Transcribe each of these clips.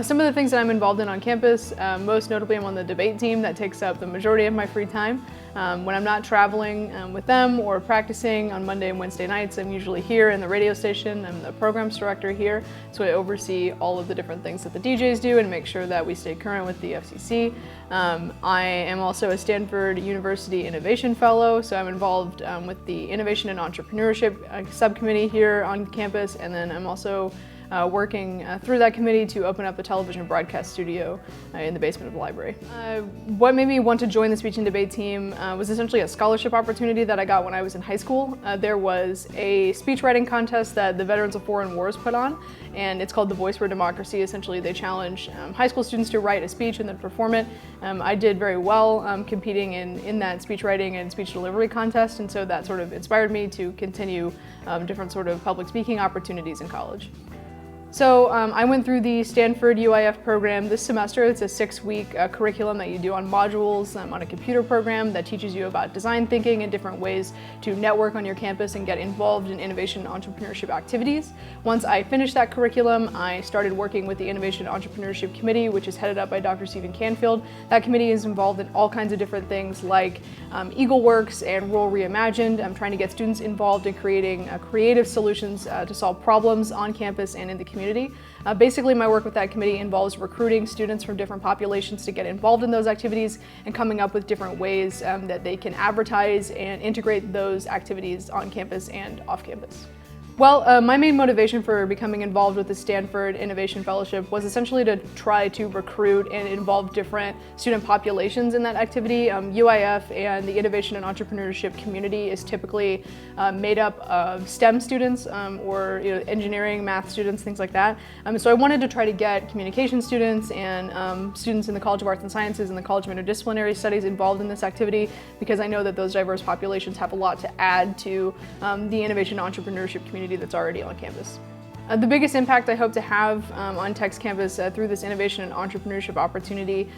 Some of the things that I'm involved in on campus, most notably I'm on the debate team that takes up the majority of my free time. When I'm not traveling with them or practicing on Monday and Wednesday nights, I'm usually here in the radio station. I'm the programs director here, so I oversee all of the different things that the DJs do and make sure that we stay current with the FCC. I am also a Stanford University Innovation Fellow, so I'm involved with the Innovation and Entrepreneurship subcommittee here on campus, and then I'm also working through that committee to open up a television broadcast studio in the basement of the library. What made me want to join the speech and debate team was essentially a scholarship opportunity that I got when I was in high school. There was a speech writing contest that the Veterans of Foreign Wars put on, and it's called The Voice for Democracy. Essentially, they challenge high school students to write a speech and then perform it. I did very well competing in that speech writing and speech delivery contest, and so that sort of inspired me to continue different sort of public speaking opportunities in college. So I went through the Stanford UIF program this semester. It's a 6-week curriculum that you do on modules on a computer program that teaches you about design thinking and different ways to network on your campus and get involved in innovation and entrepreneurship activities. Once I finished that curriculum, I started working with the Innovation and Entrepreneurship Committee, which is headed up by Dr. Stephen Canfield. That committee is involved in all kinds of different things like EagleWorks and Rural Reimagined. I'm trying to get students involved in creating creative solutions to solve problems on campus and in the community. Basically, my work with that committee involves recruiting students from different populations to get involved in those activities and coming up with different ways that they can advertise and integrate those activities on campus and off campus. Well, my main motivation for becoming involved with the Stanford Innovation Fellowship was essentially to try to recruit and involve different student populations in that activity. UIF and the Innovation and Entrepreneurship community is typically made up of STEM students or engineering, math students, things like that. So I wanted to try to get communication students and students in the College of Arts and Sciences and the College of Interdisciplinary Studies involved in this activity, because I know that those diverse populations have a lot to add to the innovation and entrepreneurship community that's already on campus. The biggest impact I hope to have on Tech's campus through this innovation and entrepreneurship opportunity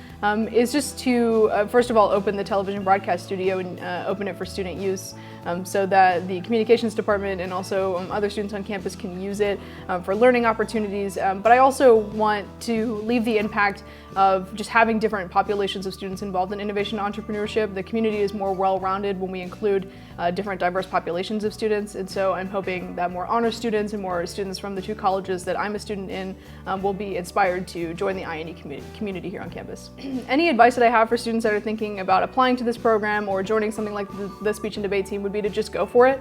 is just to, first of all, open the television broadcast studio and open it for student use so that the communications department and also other students on campus can use it for learning opportunities. But I also want to leave the impact of just having different populations of students involved in innovation and entrepreneurship. The community is more well-rounded when we include different diverse populations of students, and so I'm hoping that more honor students and more students from the 2 colleges that I'm a student in will be inspired to join the INE community here on campus. Any advice that I have for students that are thinking about applying to this program or joining something like the speech and debate team would be to just go for it.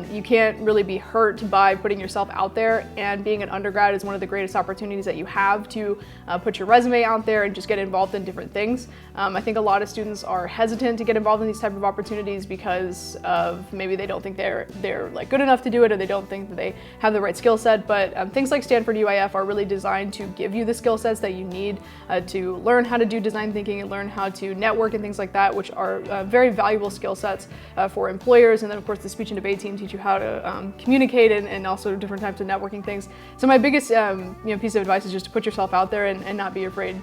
You can't really be hurt by putting yourself out there, and being an undergrad is one of the greatest opportunities that you have to put your resume out there and just get involved in different things. I think a lot of students are hesitant to get involved in these type of opportunities because of maybe they don't think they're like good enough to do it, or they don't think that they have the right skill set. But things like Stanford UIF are really designed to give you the skill sets that you need to learn how to do design thinking and learn how to network and things like that, which are very valuable skill sets for employers. And then of course the speech and debate team teach you how to communicate and also different types of networking things. So my biggest piece of advice is just to put yourself out there and not be afraid.